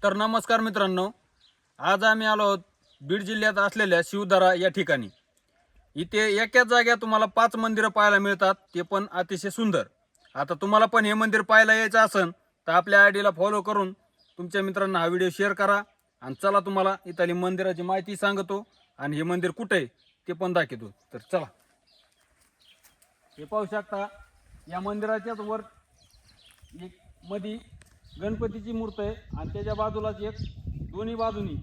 तर नमस्कार मित्रांनो, आज आम्ही आलो आहोत बीड जिल्ह्यात असलेल्या शिवदरा या ठिकाणी। इथे एकाच जागेत तुम्हाला 5 मंदिरं पाहायला मिळतात, ते पण अतिशय सुंदर। आता तुम्हाला पण हे मंदिर पाहायला यायचं असेल तर आपल्या आयडीला फॉलो करून तुमच्या मित्रांना हा व्हिडिओ शेअर करा आणि चला तुम्हाला इथली मंदिराची माहिती सांगतो आणि हे मंदिर कुठे आहे ते पण दाखवतो। तर चला, हे पाहू शकता या मंदिराच्याच वर एक मध्ये गणपतीची मूर्ती आहे आणि त्याच्या बाजूलाच एक दोन्ही बाजूनी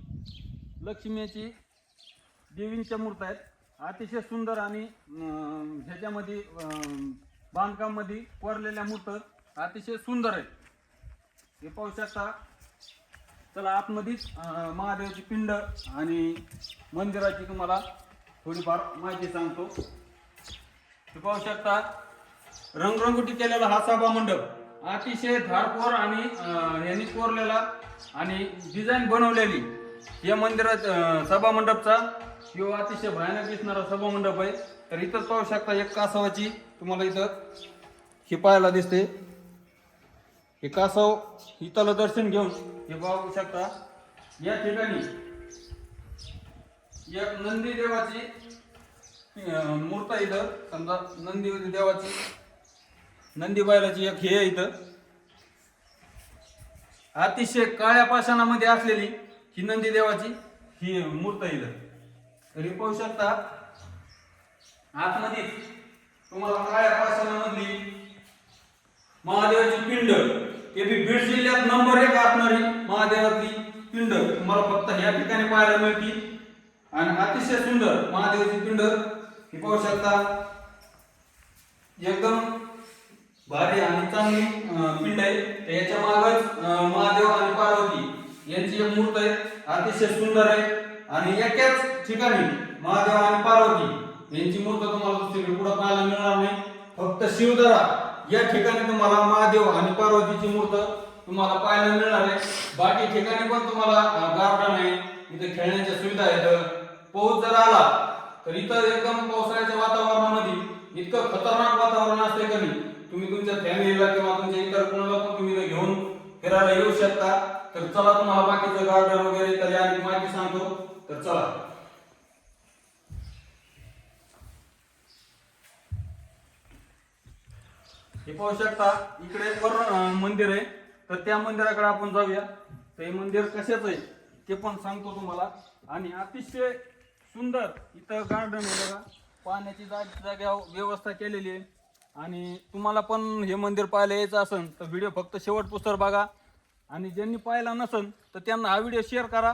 लक्ष्मीची देवींच्या मूर्ती आहेत। अतिशय सुंदर आणि ह्याच्यामध्ये बांधकाम मध्ये कोरलेल्या मूर्ती अतिशय सुंदर आहे। हे पाहू शकता। चला आतमध्येच महादेवाची पिंड आणि मंदिराची तुम्हाला थोडीफार माहिती सांगतो। हे पाहू शकता रंगरंगोटी केलेला हा सभा मंडप अतिशय धारकोर आणि यांनी कोरलेला आणि डिझाईन बनवलेली या मंदिरात सभा मंडपचा किंवा अतिशय भयानक दिसणारा सभा मंडप आहे। तर इथं पाहू शकता एक कासवाची तुम्हाला इथं हे पाहायला दिसते। हे कासव इथलं दर्शन घेऊन हे पाहू शकता। या ठिकाणी एक नंदी देवाची मूर्त इथं समजा नंदी देवाची नंदी बैलाची एक हे इथं अतिशय काळ्या पाषाणामध्ये असलेली ही नंदी देवाची ही मूर्त इथं। तरी पाहू शकता आतमध्ये तुम्हाला काळ्या पाषाणामधली महादेवाची पिंड, ते बी बीड जिल्ह्यात नंबर 1 असणारी महादेवाची पिंड तुम्हाला फक्त ह्या ठिकाणी पाहायला मिळते आणि अतिशय सुंदर महादेवाची पिंड ही पाहू शकता। एकदम भारी आणि चांगली पिंड आहे। याच्या मागच महादेव आणि पार्वती यांची एक मूर्त आहे, अतिशय सुंदर आहे आणि एकाच ठिकाणी महादेव आणि पार्वती यांची मूर्त तुम्हाला दुसरीकडे कुठे पाहायला मिळणार नाही। फक्त शिवदरा या ठिकाणी तुम्हाला महादेव आणि पार्वतीची मूर्त तुम्हाला पाहायला मिळणार आहे। बाकी ठिकाणी पण तुम्हाला गार्डन आहे, इथे खेळण्याच्या सुविधा आहेत। पाऊस जर आला तर इथं एकदम पावसाळ्याच्या वातावरणामध्ये इतकं खतरनाक वातावरण असते की तुम्ही तुमच्या फॅमिलीला किंवा तुमच्या इतर कोणाला पण तुम्ही घेऊन फिरायला येऊ शकता। तर चला तुम्हाला बाकीचं गार्डन वगैरे तरी आणि माहिती सांगतो। तर चला, हे पाहू शकता इकडे वर मंदिर आहे। तर त्या मंदिराकडे आपण जाऊया। तर हे मंदिर कशाचं आहे ते पण सांगतो तुम्हाला आणि अतिशय सुंदर इथं गार्डन आहे बघा, पाण्याची जागा व्यवस्था केलेली आहे आणि तुम्हाला पण हे मंदिर पाहायला यायचं असेल तर व्हिडिओ फक्त शेवटपुस्तर बघा आणि ज्यांनी पाहिला नसेल तर त्यांना हा व्हिडिओ शेअर करा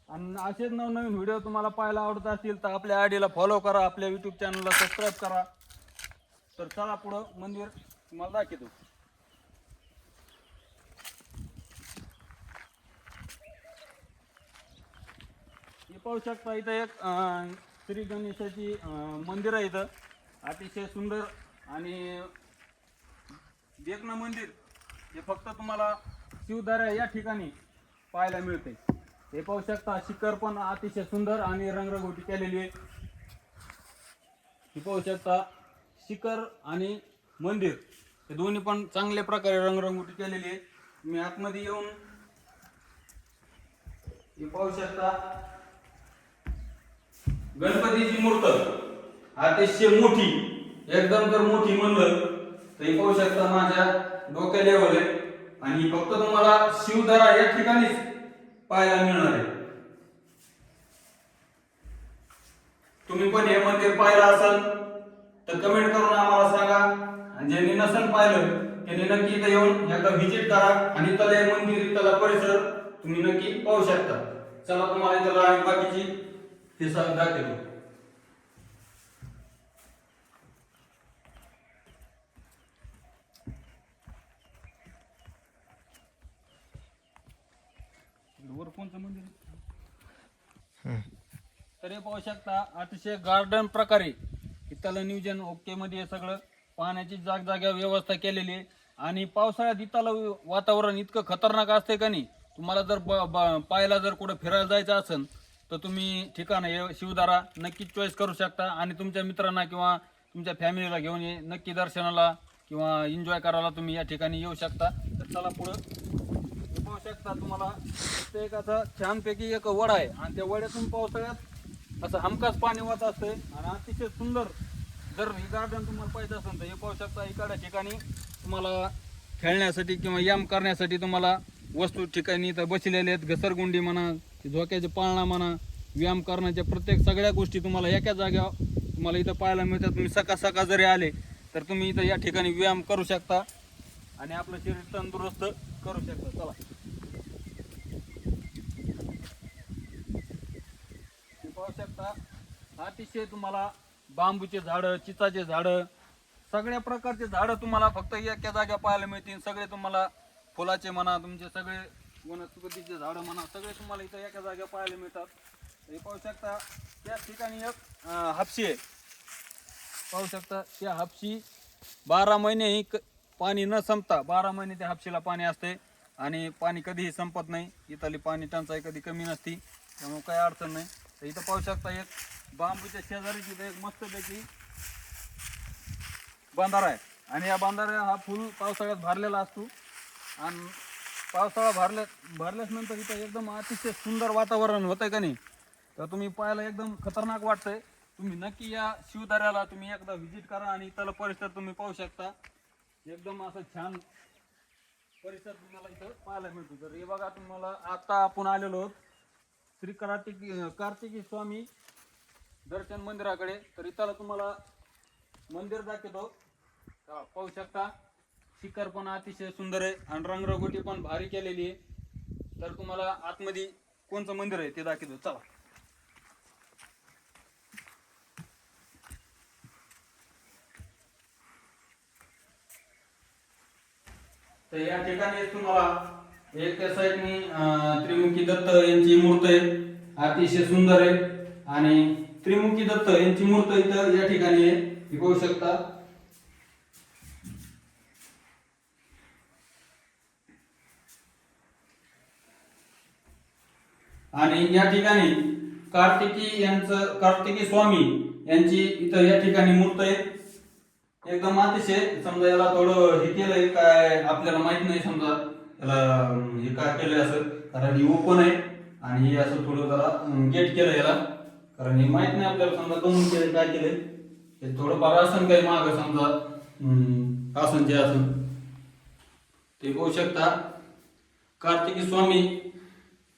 आणि असेच नवनवीन व्हिडिओ तुम्हाला पाहायला आवडत असतील तर आपल्या आयडीला फॉलो करा, आपल्या यूट्यूब चॅनलला सबस्क्राईब करा। तर चला पुढं मंदिर तुम्हाला दाखवतो। हे पाहू शकता इथं एक श्री गणेशाची मंदिर आहे। इथं अतिशय सुंदर आणि देखणं मंदिर हे फक्त तुम्हाला शिवदरा या ठिकाणी पाहायला मिळते। हे पाहू शकता शिखर पण अतिशय सुंदर आणि रंगरंगोटी केलेली आहे। हे पाहू शकता शिखर आणि मंदिर हे दोन्ही पण चांगल्या प्रकारे रंगरंगोटी केलेली आहे। तुम्ही आतमध्ये येऊन हे पाहू शकता गणपतीची मूर्त अतिशय मोठी, एकदम जर मोठी म्हणलं तर हे पाहू शकता माझ्या डोक्या लेवल आहे आणि फक्त तुम्हाला शिवदरा या ठिकाणीच पाहायला मिळणार आहे। तुम्ही पण हे मंदिर पाहिलं असाल तर कमेंट करून आम्हाला सांगा आणि ज्यांनी नसेल पाहिलं त्यांनी नक्की इथं येऊन एकदा व्हिजिट करा आणि इथलं मंदिर इथला परिसर तुम्ही नक्की पाहू शकता। चला तुम्हाला इथं आणि बाकीची हे दाखवतो। वर कोणतं मंदिर तर हे पाहू शकता अतिशय गार्डन प्रकारे इथलं नियोजन ओके मध्ये सगळं पाण्याची जागजाग्या व्यवस्था केलेली आहे आणि पावसाळ्यात इथलं वातावरण इतकं खतरनाक असते का नाही। तुम्हाला जर पाहायला जर कुठं फिरायला जायचं असेल तर तुम्ही ठिकाण हे शिवदरा नक्कीच चॉईस करू शकता आणि तुमच्या मित्रांना किंवा तुमच्या फॅमिलीला घेऊन नक्की दर्शनाला किंवा एन्जॉय करायला तुम्ही या ठिकाणी येऊ शकता। तर चला पुढं हे पाहू शकता शकता तुम्हाला इथे एक असा छानपैकी एक वडा आहे आणि त्या वड्यातून पावसाळ्यात असं हमखास पाणी वाहत असतंय आणि अतिशय सुंदर. जर ही गार्डन तुम्हाला पाहिजे असेल तर हे पाहू शकता. इकडच्या ठिकाणी तुम्हाला खेळण्यासाठी किंवा व्यायाम करण्यासाठी तुम्हाला वस्तू ठिकाणी इथं बसलेले आहेत. घसरगुंडी म्हणा, झोक्याचे पाळणा म्हणा, व्यायाम करण्याच्या प्रत्येक सगळ्या गोष्टी तुम्हाला एका जागेवर तुम्हाला इथं पाहायला मिळतात. तुम्ही सकाळ जरी आले तर तुम्ही इथं या ठिकाणी व्यायाम करू शकता आणि आपलं शरीर तंदुरुस्त करू शकता. चला पाहू शकता. अतिशय तुम्हाला बांबूचे झाडं, चिचाचे झाडं, सगळ्या प्रकारचे झाडं तुम्हाला फक्त एका जाग्या पाहायला मिळतील. सगळे तुम्हाला फुलाचे म्हणा, तुमचे सगळे वनस्पतीचे झाडं म्हणा, सगळे तुम्हाला इथं एका जाग्या पाहायला मिळतात. हे पाहू शकता. त्याच ठिकाणी एक हापशी आहे. पाहू शकता त्या हापशी 12 महिने ही पाणी न संपता 12 महिने त्या हापशीला पाणी असते आणि पाणी कधीही संपत नाही. इथली पाणी टंचाई कधी कमी नसती, त्यामुळे काही अडचण नाही. तर इथं पाहू शकता एक बांबूच्या शेजारीच इथं एक मस्तपैकी बांधारा आहे आणि या बांधाऱ्या हा फुल पावसाळ्यात भरलेला असतो आणि पावसाळा भरल्याच नंतर इथं एकदम अतिशय सुंदर वातावरण होतंय का नाही. तर तुम्ही पाहायला एकदम खतरनाक वाटतंय. तुम्ही नक्की या शिवदऱ्याला तुम्ही एकदा व्हिजिट करा आणि इथला परिसर तुम्ही पाहू शकता. एकदम असं छान परिसर तुम्हाला इथं पाहायला मिळतो. तर हे बघा, तुम्हाला आता आपण आलेलो आहोत श्री कार्तिकी स्वामी दर्शन मंदिराकडे. तर इथला तुम्हाला मंदिर दाखवतो. पाहू शकता. शिखर पण अतिशय सुंदर आहे आणि रंगरंगोटी पण भारी केलेली आहे. तर तुम्हाला आतमध्ये कोणतं मंदिर आहे ते दाखवतो. चला. तर या ठिकाणी तुम्हाला एक त्या साईडनी त्रिमुखी दत्त यांची मूर्त आहे. अतिशय सुंदर आहे आणि त्रिमुखी दत्त यांची मूर्त इथं या ठिकाणी आहे. ही पाहू शकता. आणि या ठिकाणी कार्तिकी स्वामी यांची इथं या ठिकाणी मूर्त आहे. एकदम अतिशय समजा याला थोडं हे केलंय काय आपल्याला माहित नाही. समजा याला हे काय केलंय असं, कारण ही ओपन आहे आणि हे असं थोडं जरा गेट केलं याला, कारण हे माहित नाही आपल्याला. समजा कमून केलं काय केलंय हे थोडंफार असं काही माग समजा आसन जे असन ते पाहू शकता. कार्तिकी स्वामी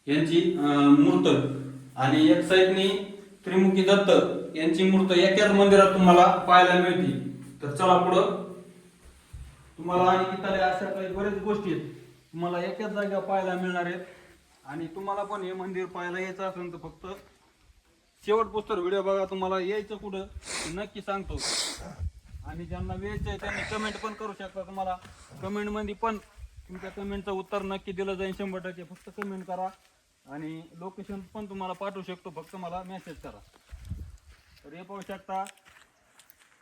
यांची मूर्त आणि एक साईडनी त्रिमुखी दत्त यांची मूर्त एकाच मंदिरात तुम्हाला पाहायला मिळते. तर चला पुढं. तुम्हाला आणि इथल्या अशा काही बरेच गोष्टी आहेत तुम्हाला एकाच जागेवर पाहायला मिळणार आहेत. आणि तुम्हाला पण हे मंदिर पाहायला यायचं असेल तर फक्त शेवटपुस्तक व्हिडिओ बघा. तुम्हाला यायचं कुठं नक्की सांगतो आणि ज्यांना वेळचं आहे त्यांनी कमेंट पण करू शकता. तुम्हाला कमेंटमध्ये पण तुमच्या कमेंटचं उत्तर नक्की दिलं जाईल 100%. फक्त कमेंट करा आणि लोकेशन पण तुम्हाला पाठवू शकतो, फक्त मला मेसेज करा. तर हे पाहू शकता.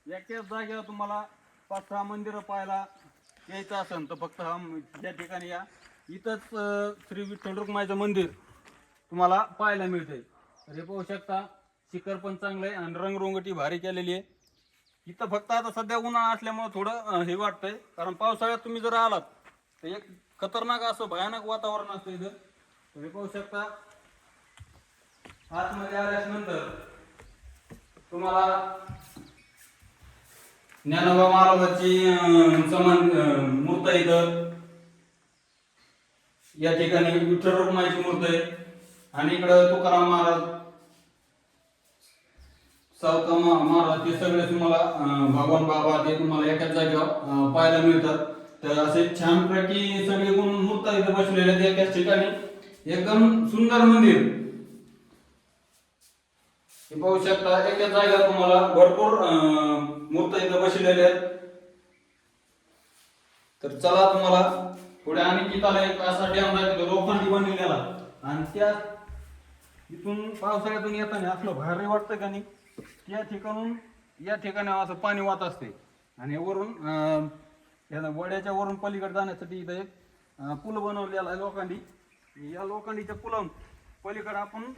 एकाच जागेवर तुम्हाला 5-6 मंदिरं पाहायला यायचं असेल तर फक्त या ठिकाणी या. इथंच श्री विठ्ठल रुक्माईचं मंदिर तुम्हाला पाहायला मिळते. तर हे पाहू शकता. शिखर पण चांगलं आहे आणि रंगरंगोटी भारी केलेली आहे. इथं फक्त आता सध्या उन्हाळा असल्यामुळे थोडं हे वाटतंय, कारण पावसाळ्यात तुम्ही जर आलात तर एक खतरनाक असं भयानक वातावरण असतं इथं. तर हे पाहू शकता. आतमध्ये आल्यानंतर तुम्हाला ज्ञानोबा महाराजांची समान मूर्त इथं या ठिकाणी विठ्ठल रुक्माईची मूर्त आहे आणि इकडं तुकाराम महाराज, सावका महाराज ते सगळे तुम्हाला भगवान बाबा ते तुम्हाला एकाच जागेवर पाहायला मिळतात. तर असे छानपैकी सगळे गुण मूर्त इथं बसलेले आहेत एकाच ठिकाणी. एकदम सुंदर मंदिर हे पाहू शकता. एकाच जागेवर तुम्हाला भरपूर मूर्त इथं बसलेले आहेत. तर चला तुम्हाला पुढे आणि तिथला एक असा डॅम आहे लोखंडी बनलेला आणि त्या इथून पावसाळ्यातून येताना असलं भारी वाटतं का नाही. त्या ठिकाणून या ठिकाणी असं पाणी वाहत असते आणि वरून या वड्याच्या वरून पलीकडे जाण्यासाठी इथं एक पूल बनवलेला आहे लोखंडी. या लोखंडीच्या पुलावून पलीकडे आपण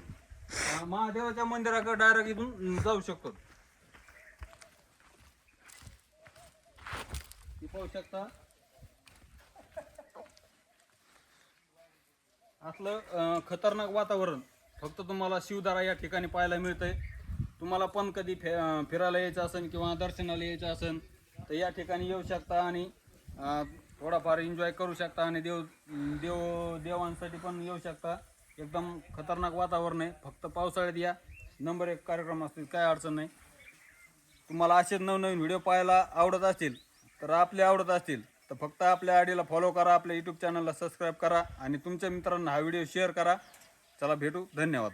महादेवाच्या मंदिराकडे डायरेक्ट इथून जाऊ शकतो. पाहू शकता. असलं खतरनाक वातावरण फक्त तुम्हाला शिवधारा या ठिकाणी पाहायला मिळतंय. तुम्हाला पण कधी फिरायला यायचं असेल किंवा दर्शनाला यायचं असेल तर या ठिकाणी येऊ शकता आणि थोडाफार एन्जॉय करू शकता आणि देवांसाठी पण येऊ शकता. एकदम खतरनाक वातावरण आहे. फक्त पावसाळ्यात या, नंबर 1 कार्यक्रम असतील, काय अडचण नाही. तुम्हाला असेच नवनवीन व्हिडिओ पाहायला आवडत असतील तर आवडत असतील तर फक्त आपल्या आयडीला फॉलो करा, आपल्या यूट्यूब चॅनलला सबस्क्राईब करा आणि तुमच्या मित्रांना हा व्हिडिओ शेअर करा. चला भेटू, धन्यवाद.